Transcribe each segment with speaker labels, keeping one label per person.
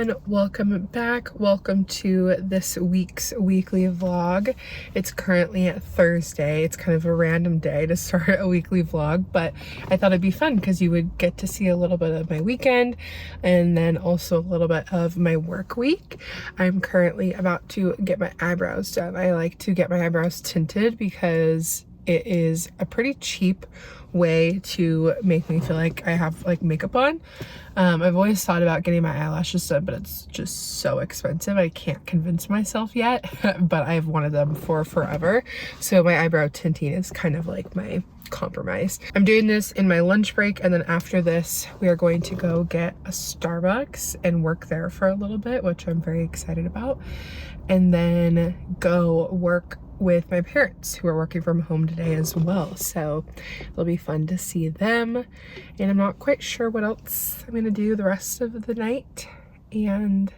Speaker 1: everyone, welcome back. Welcome to this week's weekly vlog. It's currently Thursday. It's kind of a random day to start a weekly vlog, but I thought it'd be fun because you would get to see a little bit of my weekend and then also a little bit of my work week. I'm currently about to get my eyebrows done. I like to get my eyebrows tinted because it is a pretty cheap way to make me feel like I have like makeup on. I've always thought about getting my eyelashes done, but it's just so expensive. I can't convince myself yet, but I've wanted them for forever. So my eyebrow tinting is kind of like my compromise. I'm doing this in my lunch break, and then after this we are going to go get a Starbucks and work there for a little bit, which I'm very excited about, and then go work with my parents who are working from home today as well. So it'll be fun to see them, and I'm not quite sure what else I'm gonna do the rest of the night, and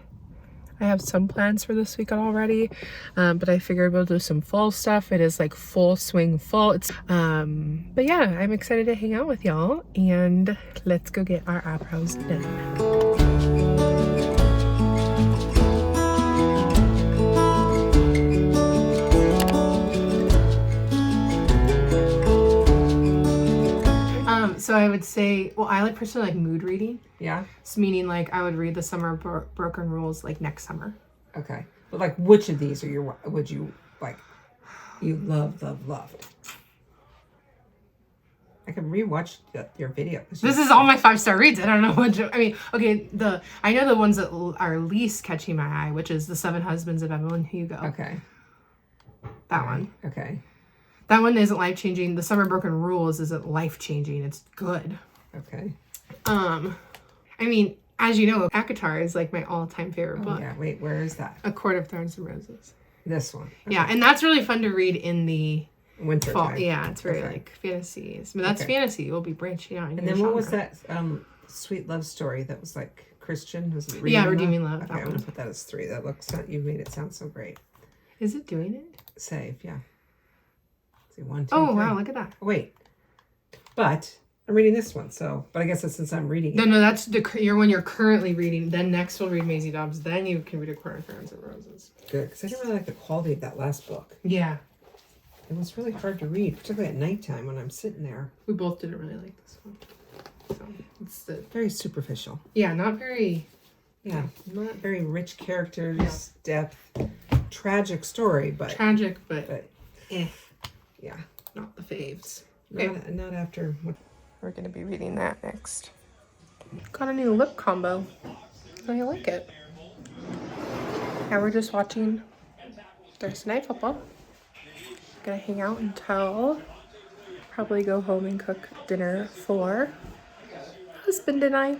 Speaker 1: I have some plans for this weekend already, but I figured we'll do some fall stuff. It is like full swing fall. But yeah, I'm excited to hang out with y'all, and let's go get our eyebrows done. So I would say, well, I like personally like mood reading.
Speaker 2: Yeah.
Speaker 1: So meaning like I would read the Summer Broken Rules like next summer.
Speaker 2: Okay. But like, which of these are you like? You loved? I can rewatch your video.
Speaker 1: This is all my 5-star reads. I don't know what. I mean, okay. I know the ones that are least catching my eye, which is The 7 Husbands of Evelyn Hugo.
Speaker 2: Okay.
Speaker 1: That one.
Speaker 2: Okay.
Speaker 1: That one isn't life-changing. The Summer Broken Rules isn't life-changing. It's good.
Speaker 2: Okay.
Speaker 1: I mean, as you know, ACOTAR is like my all-time favorite book.
Speaker 2: Yeah, wait, where is that?
Speaker 1: A Court of Thorns and Roses.
Speaker 2: This one.
Speaker 1: Okay. Yeah, and that's really fun to read in the
Speaker 2: winter
Speaker 1: fall.
Speaker 2: Time.
Speaker 1: Yeah, it's very like fantasy. But that's fantasy. We'll be branching out.
Speaker 2: And then what was that sweet love story that was like Christian? Was it
Speaker 1: Redeeming Love.
Speaker 2: Okay, I'm gonna put that as 3. That looks. You made it sound so great.
Speaker 1: Is it doing it?
Speaker 2: Save, yeah. See, 1, 2,
Speaker 1: oh
Speaker 2: 3.
Speaker 1: wow, look at that.
Speaker 2: Wait, but I'm reading this one, so. But I guess it's since I'm reading.
Speaker 1: No, that's your one you're currently reading. Then next we'll read Maisie Dobbs. Then you can read A Court of Thorns and Roses.
Speaker 2: Good, because I didn't really like the quality of that last book.
Speaker 1: Yeah.
Speaker 2: It was really hard to read, particularly at nighttime when I'm sitting there.
Speaker 1: We both didn't really like this one. So it's
Speaker 2: very superficial.
Speaker 1: Yeah, not very.
Speaker 2: Yeah, not very rich characters, depth, tragic story, but
Speaker 1: tragic, but
Speaker 2: yeah,
Speaker 1: not the faves.
Speaker 2: Okay. Not after.
Speaker 1: We're gonna be reading that next. Got a new lip combo. I like it. Now we're just watching Thursday Night Football. Gonna hang out until probably go home and cook dinner for husband and I.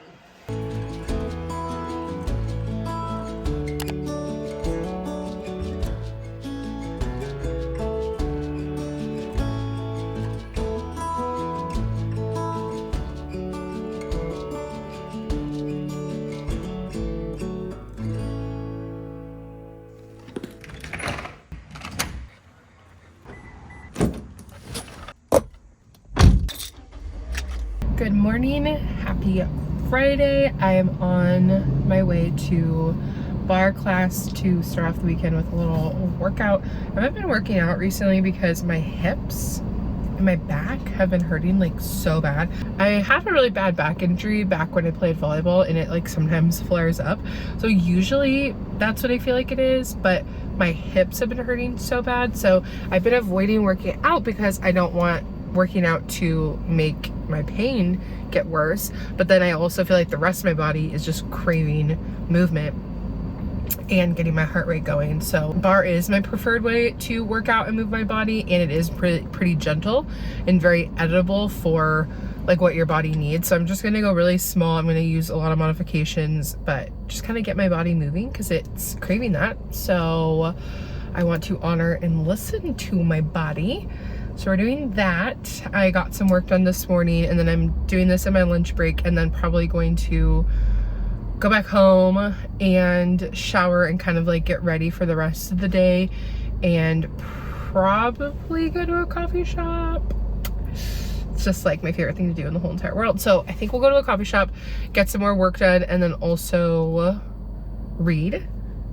Speaker 1: Good morning, happy Friday. I am on my way to bar class to start off the weekend with a little workout. I haven't been working out recently because my hips and my back have been hurting like so bad. I had a really bad back injury back when I played volleyball, and it like sometimes flares up. So usually that's what I feel like it is, but my hips have been hurting so bad. So I've been avoiding working out because I don't want working out to make my pain get worse, but then I also feel like the rest of my body is just craving movement and getting my heart rate going. So bar is my preferred way to work out and move my body, and it is pretty gentle and very editable for like what your body needs. So I'm just gonna go really small. I'm gonna use a lot of modifications, but just kind of get my body moving because it's craving that. So I want to honor and listen to my body. So we're doing that. I got some work done this morning, and then I'm doing this in my lunch break, and then probably going to go back home and shower and kind of like get ready for the rest of the day, and probably go to a coffee shop. It's just like my favorite thing to do in the whole entire world. So I think we'll go to a coffee shop, get some more work done, and then also read.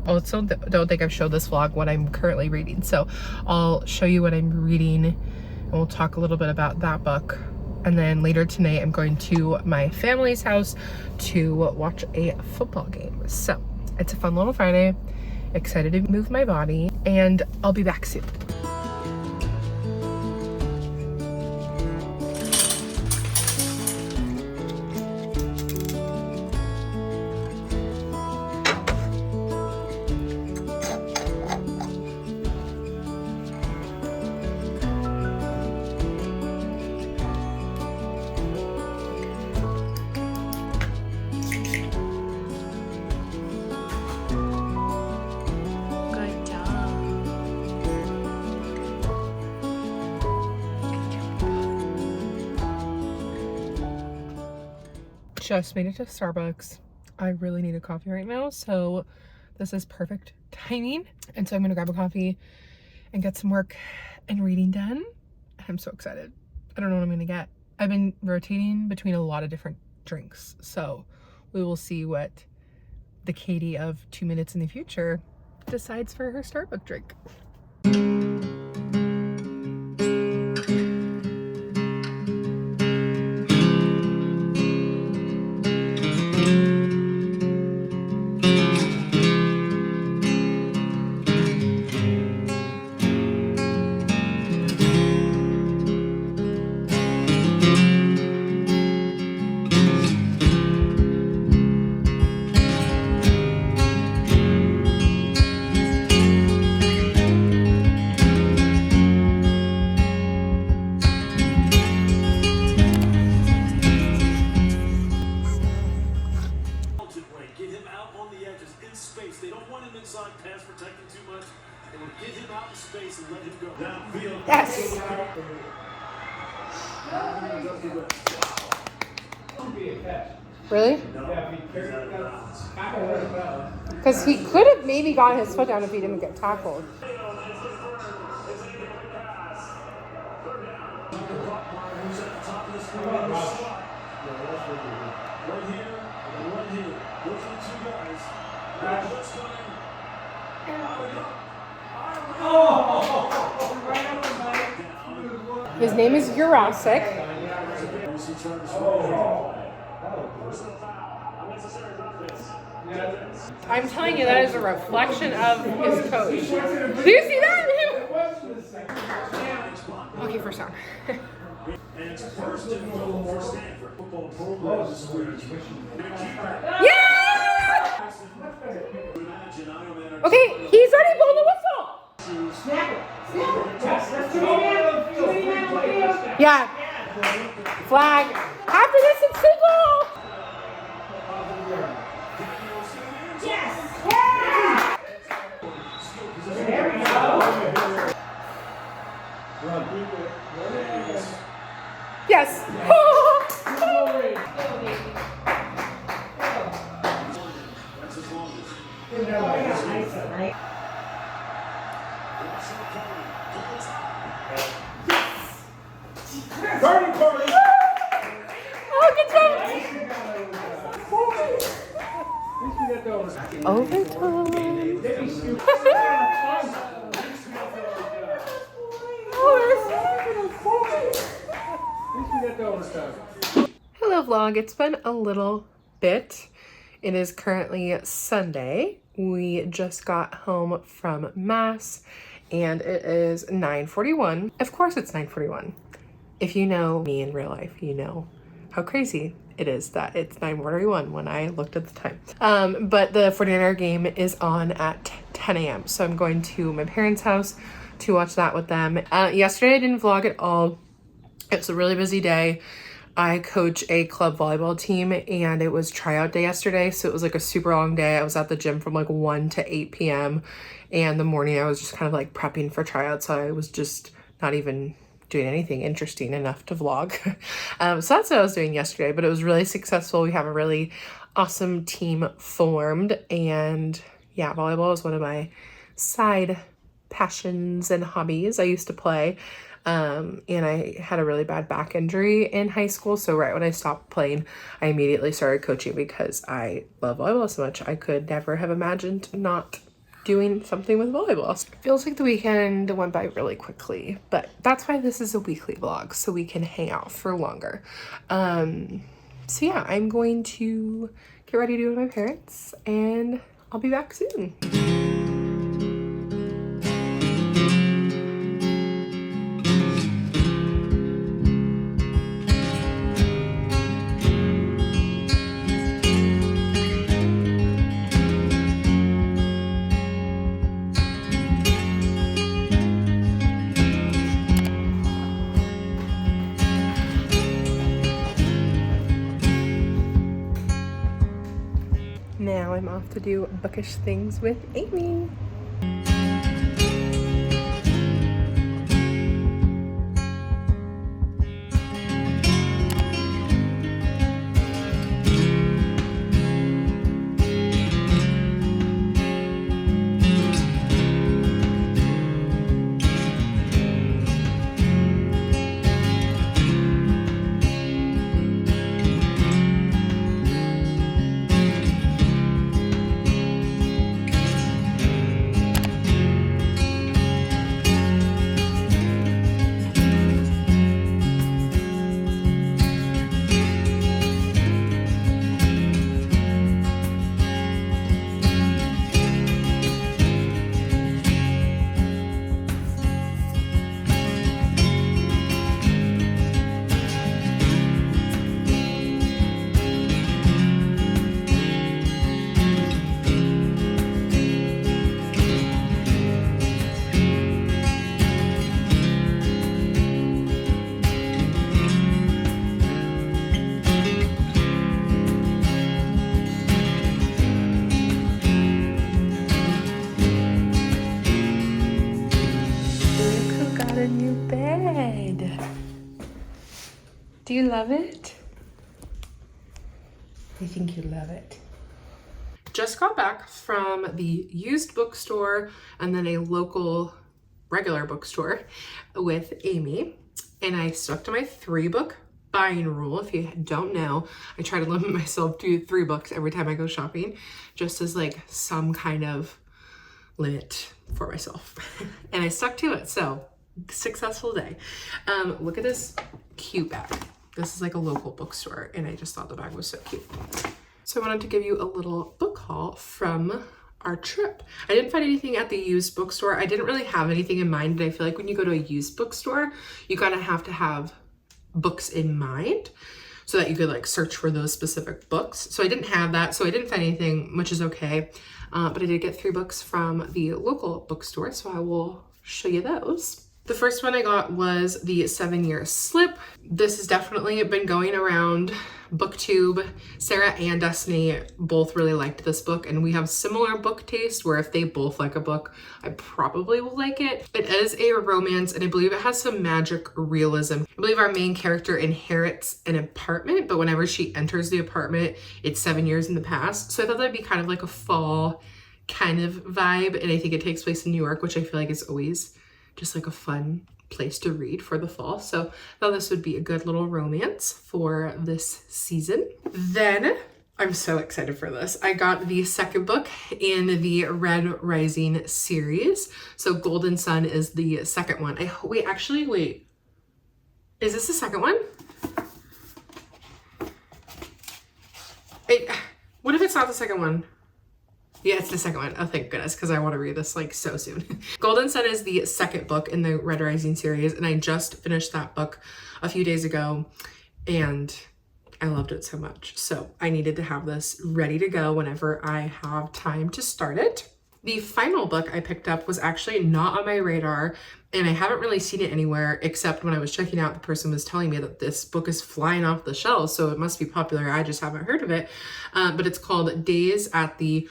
Speaker 1: Also, don't think I've showed this vlog what I'm currently reading. So I'll show you what I'm reading and we'll talk a little bit about that book. And then later tonight, I'm going to my family's house to watch a football game. So it's a fun little Friday. Excited to move my body, and I'll be back soon. Just made it to Starbucks. I really need a coffee right now, so this is perfect timing. And so I'm gonna grab a coffee and get some work and reading done. I'm so excited. I don't know what I'm gonna get. I've been rotating between a lot of different drinks, so we will see what the Katie of 2 minutes in the future decides for her Starbucks drink. Yes. Really? Because he could have maybe gotten his foot down if he didn't get tackled. His name is Jurasik. I'm telling you, that is a reflection of his coach. Do you see that? Okay, first down. Yeah! Okay, he's already blown the whistle. Snap it. Yeah. Flag. After this, it's single. Yes. Yeah. There we go. Yes. Oh, good job. Overtime. Hello vlog, it's been a little bit. It is currently Sunday. We just got home from mass and it is 9:41. Of course it's 9:41. If you know me in real life, you know how crazy it is that it's 9:41 when I looked at the time. But the 49er game is on at 10 a.m. So I'm going to my parents' house to watch that with them. Yesterday I didn't vlog at all. It was a really busy day. I coach a club volleyball team and it was tryout day yesterday. So it was like a super long day. I was at the gym from like 1 to 8 p.m. And the morning I was just kind of like prepping for tryouts. So I was just not even doing anything interesting enough to vlog. So that's what I was doing yesterday, but it was really successful. We have a really awesome team formed, and yeah, volleyball is one of my side passions and hobbies. I used to play And I had a really bad back injury in high school. So right when I stopped playing, I immediately started coaching because I love volleyball so much. I could never have imagined not doing something with volleyball. Feels like the weekend went by really quickly, but that's why this is a weekly vlog, so we can hang out for longer. So yeah, I'm going to get ready to go to my parents and I'll be back soon. Now I'm off to do bookish things with Amy. A new bed. Do you love it? I think you love it. Just got back from the used bookstore and then a local regular bookstore with Amy, and I stuck to my 3-book buying rule. If you don't know, I try to limit myself to 3 books every time I go shopping, just as like some kind of limit for myself. And I stuck to it, so successful day. Look at this cute bag. This is like a local bookstore, and I just thought the bag was so cute. So I wanted to give you a little book haul from our trip. I didn't find anything at the used bookstore. I didn't really have anything in mind, and I feel like when you go to a used bookstore, you kind of have to have books in mind so that you could like search for those specific books. So I didn't have that, so I didn't find anything, which is okay. But I did get 3 books from the local bookstore, so I will show you those. The first one I got was the 7-Year Slip. This has definitely been going around BookTube. Sarah and Destiny both really liked this book, and we have similar book taste where if they both like a book, I probably will like it. It is a romance, and I believe it has some magic realism. I believe our main character inherits an apartment, but whenever she enters the apartment, it's 7 years in the past. So I thought that'd be kind of like a fall kind of vibe, and I think it takes place in New York, which I feel like is always just like a fun place to read for the fall. So I thought this would be a good little romance for this season. Then I'm so excited for this. I got the second book in the Red Rising series. So Golden Sun is the second one. Wait. Is this the second one? What if it's not the second one? Yeah, it's the second one. Oh, thank goodness, because I want to read this like so soon. Golden Sun is the second book in the Red Rising series, and I just finished that book a few days ago, and I loved it so much. So I needed to have this ready to go whenever I have time to start it. The final book I picked up was actually not on my radar, and I haven't really seen it anywhere except when I was checking out, the person was telling me that this book is flying off the shelves, so it must be popular. I just haven't heard of it, but it's called Days at the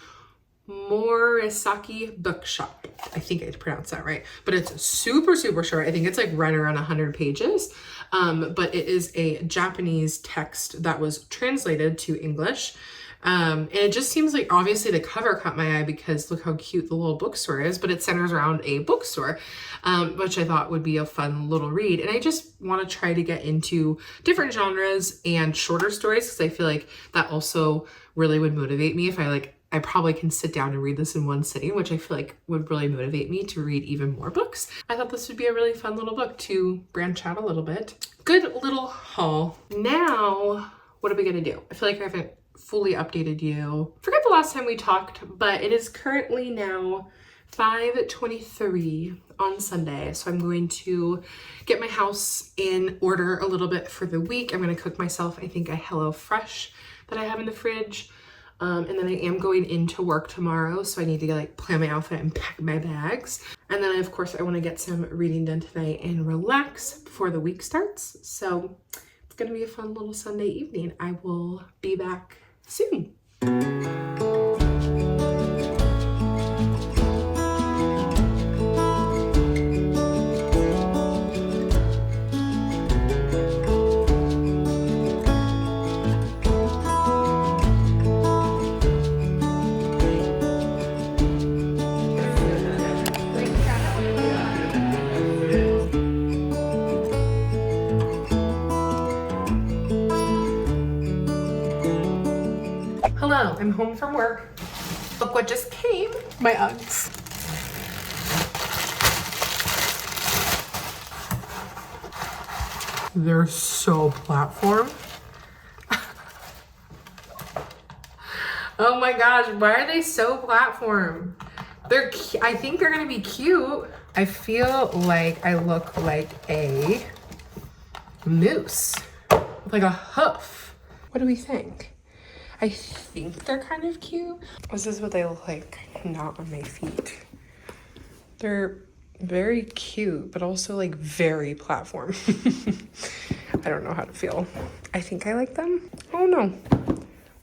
Speaker 1: Morisaki Bookshop. I think I pronounced that right, but it's super short. I think it's like right around 100 pages, but it is a Japanese text that was translated to English, And it just seems like, obviously the cover caught my eye because look how cute the little bookstore is, but it centers around a bookstore, which I thought would be a fun little read. And I just want to try to get into different genres and shorter stories because I feel like that also really would motivate me if I probably can sit down and read this in one sitting, which I feel like would really motivate me to read even more books. I thought this would be a really fun little book to branch out a little bit. Good little haul. Now, what are we gonna do? I feel like I haven't fully updated you. Forget the last time we talked, but it is currently now 5:23 on Sunday. So I'm going to get my house in order a little bit for the week. I'm gonna cook myself, I think, a Hello Fresh that I have in the fridge. And then I am going into work tomorrow, so I need to like plan my outfit and pack my bags. And then of course I want to get some reading done tonight and relax before the week starts. So it's gonna be a fun little Sunday evening. I will be back soon. Hello, I'm home from work. Look what just came. My Uggs. They're so platform. Oh my gosh, why are they so platform? I think they're gonna be cute. I feel like I look like a moose with like a hoof. What do we think? I think they're kind of cute. This is what they look like, not on my feet. They're very cute, but also like very platform. I don't know how to feel. I think I like them. Oh no.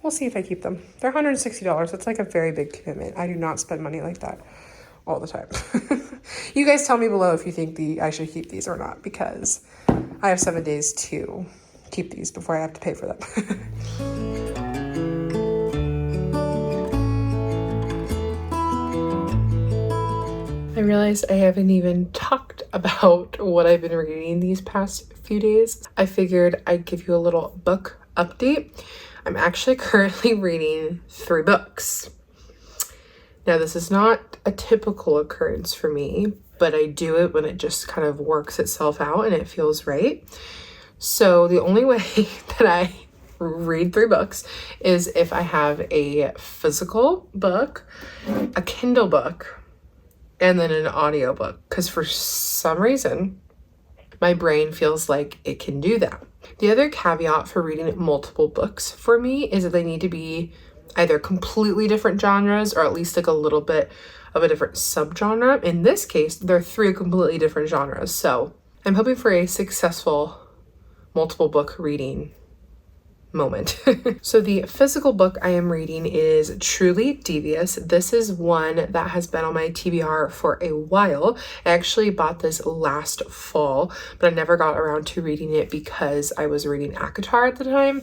Speaker 1: We'll see if I keep them. They're $160. That's like a very big commitment. I do not spend money like that all the time. You guys tell me below if you think I should keep these or not, because I have 7 days to keep these before I have to pay for them. I realized I haven't even talked about what I've been reading these past few days. I figured I'd give you a little book update. I'm actually currently reading 3 books. Now, this is not a typical occurrence for me, but I do it when it just kind of works itself out and it feels right. So the only way that I read 3 books is if I have a physical book, a Kindle book, and then an audiobook, because for some reason my brain feels like it can do that. The other caveat for reading multiple books for me is that they need to be either completely different genres or at least like a little bit of a different subgenre. In this case, they're 3 completely different genres. So I'm hoping for a successful multiple book reading moment. So the physical book I am reading is Truly Devious. This is one that has been on my TBR for a while. I actually bought this last fall, but I never got around to reading it because I was reading ACOTAR at the time,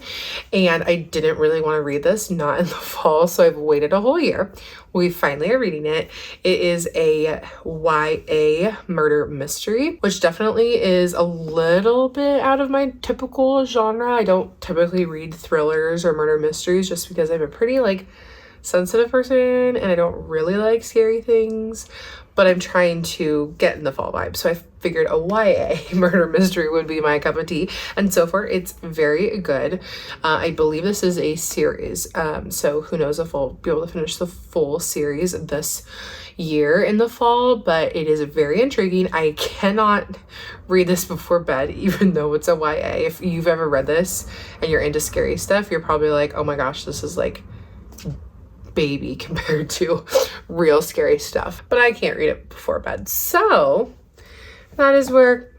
Speaker 1: and I didn't really want to read this, not in the fall, so I've waited a whole year. We finally are reading it. It is a YA murder mystery, which definitely is a little bit out of my typical genre. I don't typically read thrillers or murder mysteries just because I'm a pretty like sensitive person and I don't really like scary things, but I'm trying to get in the fall vibe. So I figured a YA murder mystery would be my cup of tea. And so far it's very good. I believe this is a series. So who knows if I'll be able to finish the full series this year in the fall, but it is very intriguing. I cannot read this before bed, even though it's a YA. If you've ever read this and you're into scary stuff, you're probably like, oh my gosh, this is like baby compared to real scary stuff, but I can't read it before bed. So that is where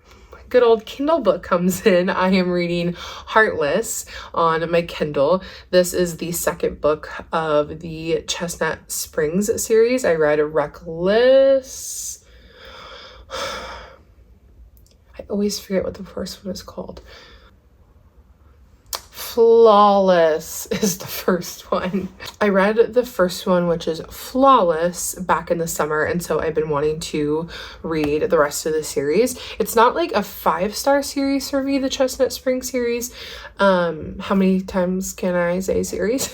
Speaker 1: good old Kindle book comes in. I am reading Heartless on my Kindle. This is the second book of the Chestnut Springs series. I read Reckless. I always forget what the first one is called. Flawless is the first one. I read the first one, which is Flawless, back in the summer, and so I've been wanting to read the rest of the series. It's not like a 5-star series for me, the Chestnut Spring series. How many times can I say series?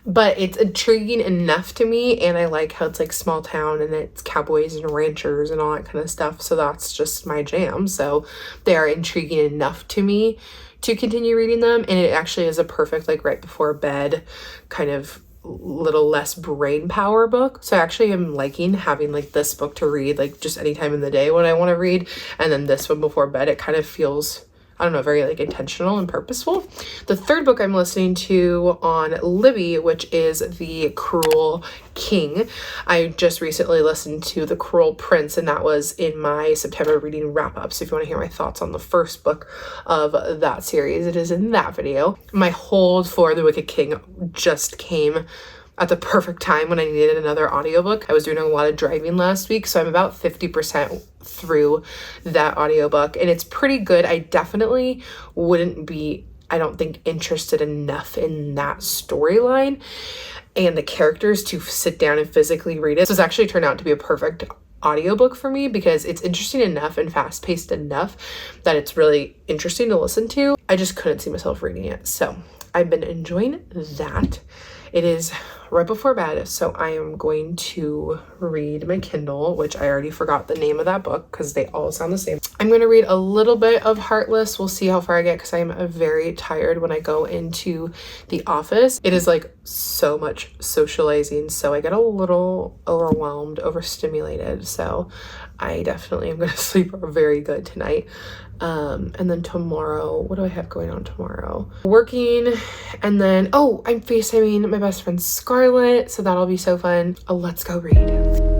Speaker 1: But it's intriguing enough to me, and I like how it's like small town and it's cowboys and ranchers and all that kind of stuff, so that's just my jam. So they are intriguing enough to me to continue reading them, and it actually is a perfect like right before bed kind of little less brain power book. So I actually am liking having like this book to read like just any time in the day when I want to read, and then this one before bed. It kind of feels, I don't know, very like intentional and purposeful. The third book I'm listening to on Libby, which is The Cruel King. I just recently listened to The Cruel Prince, and that was in my September reading wrap up. So if you want to hear my thoughts on the first book of that series, it is in that video. My hold for The Wicked King just came at the perfect time when I needed another audiobook. I was doing a lot of driving last week, so I'm about 50% through that audiobook, and it's pretty good. I definitely wouldn't be, I don't think, interested enough in that storyline and the characters to sit down and physically read it. So it's actually turned out to be a perfect audiobook for me because it's interesting enough and fast-paced enough that it's really interesting to listen to. I just couldn't see myself reading it, so I've been enjoying that. It is right before bed, so I am going to read my Kindle, which I already forgot the name of that book because they all sound the same. I'm going to read a little bit of Heartless. We'll see how far I get because I am very tired when I go into the office. It is like so much socializing, so I get a little overwhelmed, overstimulated, so I definitely am going to sleep very good tonight. And then tomorrow, what do I have going on tomorrow? Working, and then, oh, I'm FaceTiming my best friend Scarlett, so that'll be so fun. Let's go read.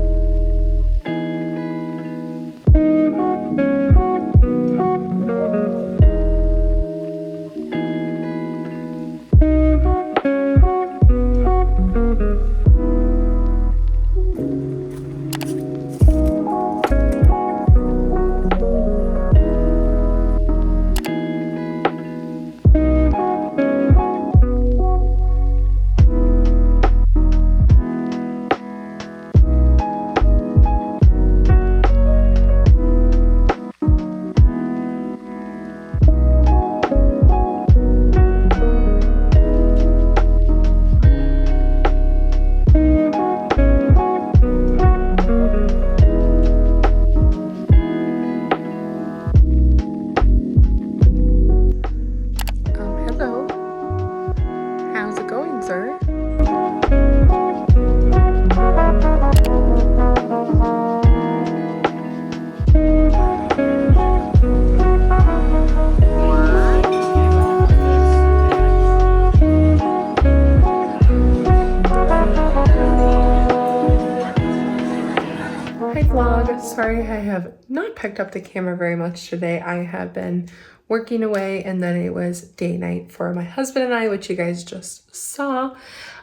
Speaker 1: Sorry, I have not picked up the camera very much today. I have been working away, and then it was day night for my husband and I, which you guys just saw.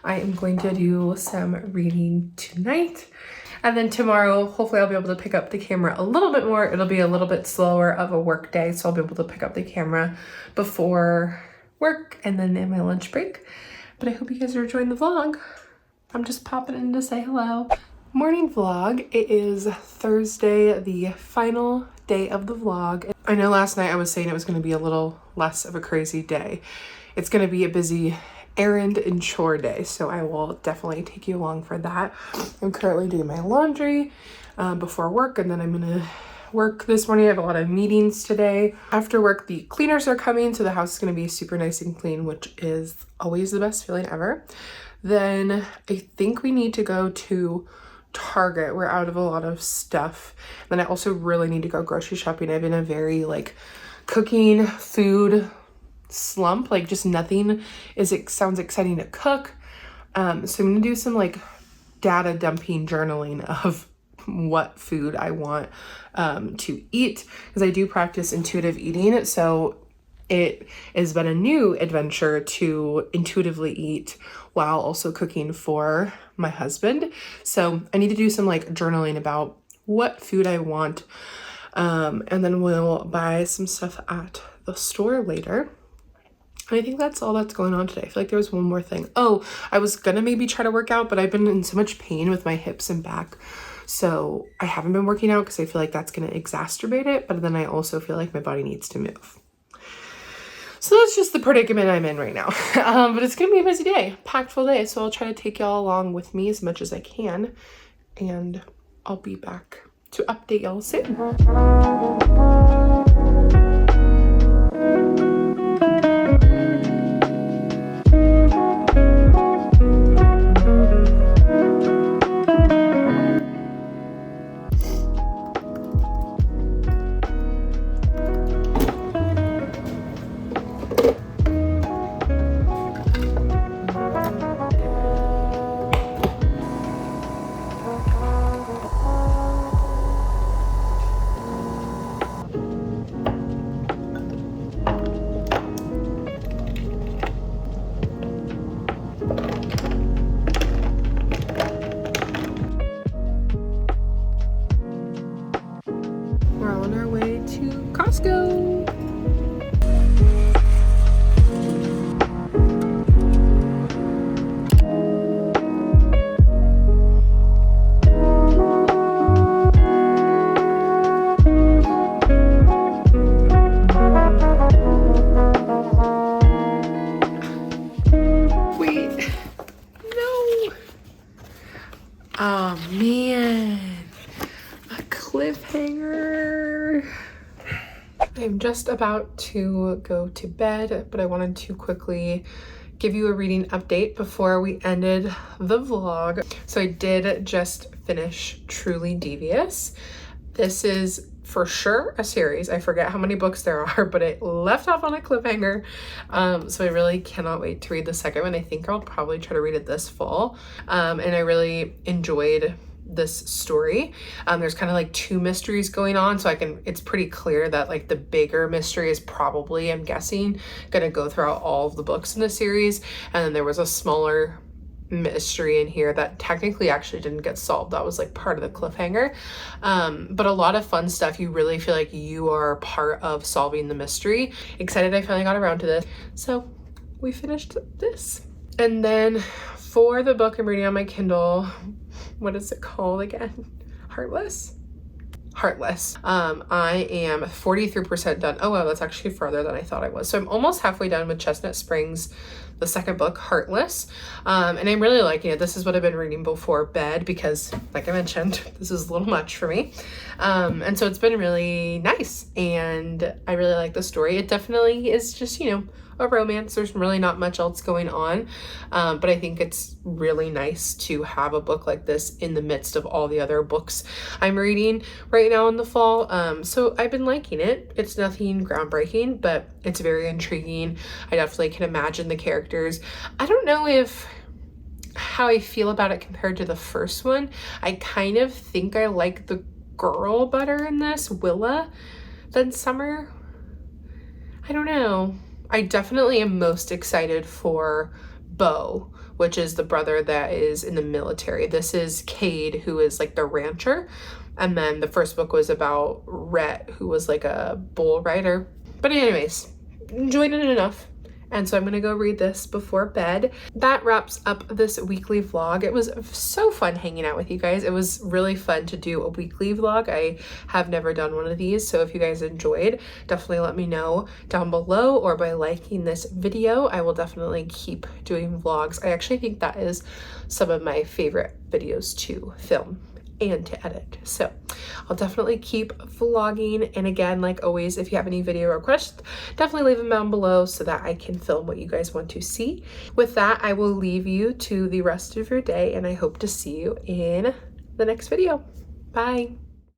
Speaker 1: I am going to do some reading tonight, and then tomorrow, hopefully I'll be able to pick up the camera a little bit more. It'll be a little bit slower of a work day, so I'll be able to pick up the camera before work and then in my lunch break. But I hope you guys are enjoying the vlog. I'm just popping in to say hello. Morning vlog. It is Thursday, the final day of the vlog. I know last night I was saying it was going to be a little less of a crazy day. It's going to be a busy errand and chore day, so I will definitely take you along for that. I'm currently doing my laundry before work, and then I'm going to work this morning. I have a lot of meetings today. After work, the cleaners are coming, so the house is going to be super nice and clean, which is always the best feeling ever. Then I think we need to go to Target. We're out of a lot of stuff. Then I also really need to go grocery shopping. I've been in a very like cooking food slump, like just nothing sounds exciting to cook. So I'm gonna do some like data dumping journaling of what food I want to eat, because I do practice intuitive eating, so it has been a new adventure to intuitively eat while also cooking for my husband. So I need to do some like journaling about what food I want, and then we'll buy some stuff at the store later. I think that's all that's going on today. I feel like there was one more thing. Oh, I was gonna maybe try to work out, but I've been in so much pain with my hips and back. So I haven't been working out because I feel like that's gonna exacerbate it. But then I also feel like my body needs to move. So that's just the predicament I'm in right now. But it's gonna be a busy day, packed full day. So I'll try to take y'all along with me as much as I can. And I'll be back to update y'all soon. We're on our way to Costco. Wait, no. Oh man, a cliffhanger. I'm just about to go to bed, but I wanted to quickly give you a reading update before we ended the vlog. So I did just finish Truly Devious. This is for sure a series. I forget how many books there are, but it left off on a cliffhanger. So I really cannot wait to read the second one. I think I'll probably try to read it this fall. And I really enjoyed this story. There's kind of like two mysteries going on, so it's pretty clear that like the bigger mystery is probably, I'm guessing, gonna go throughout all of the books in the series, and then there was a smaller mystery in here that technically actually didn't get solved. That was like part of the cliffhanger, but a lot of fun stuff. You really feel like you are part of solving the mystery. Excited I finally got around to this. So we finished this. And then for the book I'm reading on my Kindle, what is it called again? Heartless? Heartless. I am 43% done. Oh wow, that's actually farther than I thought I was. So I'm almost halfway done with Chestnut Springs, the second book, Heartless. And I'm really liking it. This is what I've been reading before bed because, like I mentioned, this is a little much for me. And so it's been really nice, and I really like the story. It definitely is just, you know, a romance. There's really not much else going on, but I think it's really nice to have a book like this in the midst of all the other books I'm reading right now in the fall. So I've been liking it. It's nothing groundbreaking, but it's very intriguing. I definitely can imagine the characters. I don't know how I feel about it compared to the first one. I kind of think I like the girl better in this, Willa, than Summer. I don't know. I definitely am most excited for Bo, which is the brother that is in the military. This is Cade, who is like the rancher. And then the first book was about Rhett, who was like a bull rider. But anyways, enjoyed it enough. And so I'm gonna go read this before bed. That wraps up this weekly vlog. It was so fun hanging out with you guys. It was really fun to do a weekly vlog. I have never done one of these, so if you guys enjoyed, definitely let me know down below or by liking this video. I will definitely keep doing vlogs. I actually think that is some of my favorite videos to film and to edit. So I'll definitely keep vlogging. And again, like always, if you have any video requests, definitely leave them down below so that I can film what you guys want to see. With that, I will leave you to the rest of your day, and I hope to see you in the next video. Bye.